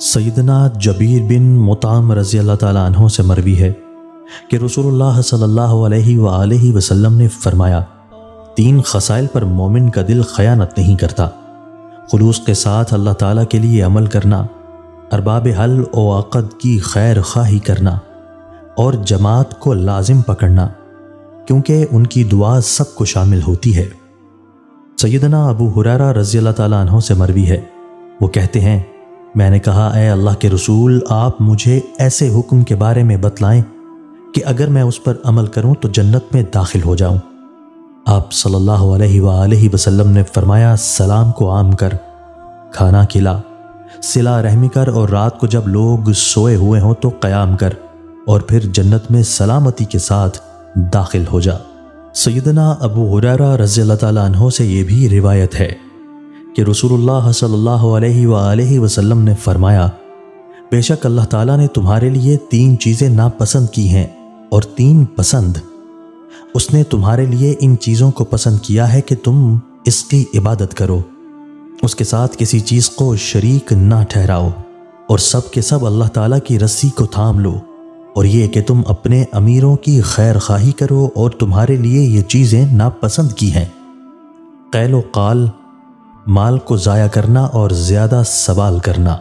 سیدنا جبیر بن مطعم رضی اللہ تعالیٰ عنہ سے مروی ہے کہ رسول اللہ صلی اللہ علیہ وآلہ وسلم نے فرمایا، 3 خصائل پر مومن کا دل خیانت نہیں کرتا: خلوص کے ساتھ اللہ تعالیٰ کے لیے عمل کرنا، ارباب حل و عقد کی خیر خواہی کرنا، اور جماعت کو لازم پکڑنا، کیونکہ ان کی دعا سب کو شامل ہوتی ہے۔ سیدنا ابو ہریرہ رضی اللہ تعالیٰ عنہ سے مروی ہے، وہ کہتے ہیں، میں نے کہا، اے اللہ کے رسول، آپ مجھے ایسے حکم کے بارے میں بتلائیں کہ اگر میں اس پر عمل کروں تو جنت میں داخل ہو جاؤں۔ آپ صلی اللہ علیہ وآلہ وسلم نے فرمایا، سلام کو عام کر، کھانا کھلا، صلہ رحمی کر، اور رات کو جب لوگ سوئے ہوئے ہوں تو قیام کر، اور پھر جنت میں سلامتی کے ساتھ داخل ہو جا۔ سیدنا ابو ہریرہ رضی اللہ تعالیٰ عنہ سے یہ بھی روایت ہے کہ رسول اللہ صلی اللہ علیہ وآلہ وسلم نے فرمایا، بے شک اللہ تعالیٰ نے تمہارے لیے 3 چیزیں ناپسند کی ہیں اور 3 پسند۔ اس نے تمہارے لیے ان چیزوں کو پسند کیا ہے کہ تم اس کی عبادت کرو، اس کے ساتھ کسی چیز کو شریک نہ ٹھہراؤ، اور سب کے سب اللہ تعالیٰ کی رسی کو تھام لو، اور یہ کہ تم اپنے امیروں کی خیر خواہی کرو، اور تمہارے لیے یہ چیزیں ناپسند کی ہیں: قیل و قال، مال کو ضائع کرنا اور زیادہ سوال کرنا۔